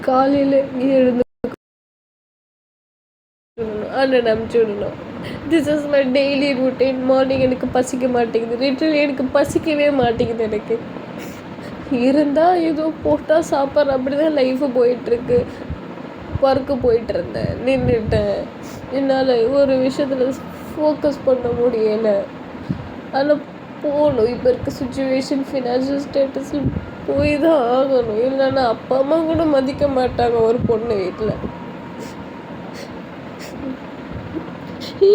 காலையில் எழுந்து அண்ணன் அனுப்பிச்சி விடணும். This is my daily routine. Morning எனக்கு பசிக்க மாட்டேங்குது, லிட்டரலி எனக்கு பசிக்கவே மாட்டேங்குது. எனக்கு இருந்தால் ஏதோ போட்டால் சாப்பிட்ற அப்படி தான் லைஃபு போயிட்டுருக்கு. ஒர்க்கு போயிட்டுருந்தேன், நின்றுட்டேன். என்னால் ஒரு விஷயத்தில் ஃபோக்கஸ் பண்ண முடியலை. ஆனால் போகணும். இப்போ இருக்க சுச்சுவேஷன், ஃபினான்ஷியல் ஸ்டேட்டஸில் போய் தான் ஆகணும். இல்லைன்னா அப்பா அம்மா கூட மதிக்க மாட்டாங்க ஒரு பொண்ணு வீட்டில்.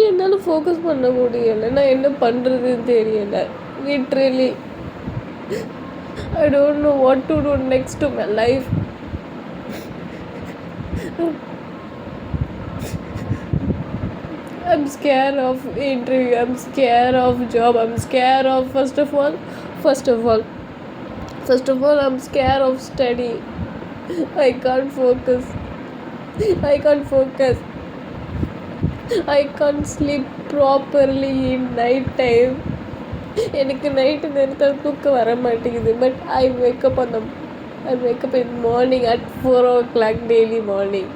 என்னால் ஃபோக்கஸ் பண்ண முடியலை. நான் என்ன பண்ணுறதுன்னு தெரியலை. Literally I don't know what to do next to my life. I'm scared of interview, I'm scared of job, I'm scared of first of all I'm scared of study. I can't focus. I can't sleep properly in night time. எனக்கு night நேரத்தில் தூக்கம் வர மாட்டேங்குது. But I wake up in morning at 4 o'clock daily morning.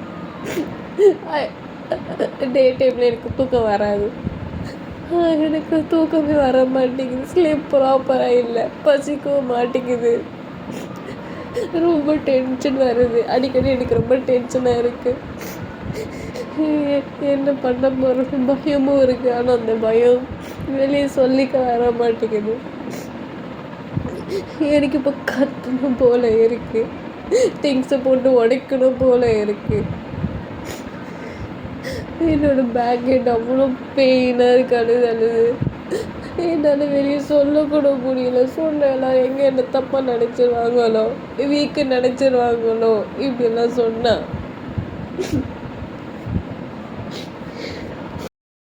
டே டைமில் எனக்கு தூக்கம் வராது. எனக்கு தூக்கமே வர மாட்டேங்குது. ஸ்லீப் ப்ராப்பராக இல்லை, பசிக்கவும் மாட்டேங்குது. ரொம்ப டென்ஷன் வருது. அடிக்கடி எனக்கு ரொம்ப டென்ஷனாக இருக்குது. என்ன பண்ண போகிறோம் பயமும் இருக்குது. ஆனால் அந்த பயம் வெளியே சொல்லிக்க வர மாட்டேங்குது. எனக்கு இப்போ கத்தணும் போல் இருக்குது. திங்ஸை போட்டு உடைக்கணும் போல் இருக்குது. என்னோட பேக் ஹெட் அவ்வளோ பெயினாக இருக்கு. அழுது என்னால் வெளியே சொல்லக்கூட முடியல. சொன்னேன் எங்கே என்ன தப்பாக நினச்சிருவாங்களோ, வீக்கு நினச்சிருவாங்களோ இப்படிலாம் சொன்னேன்.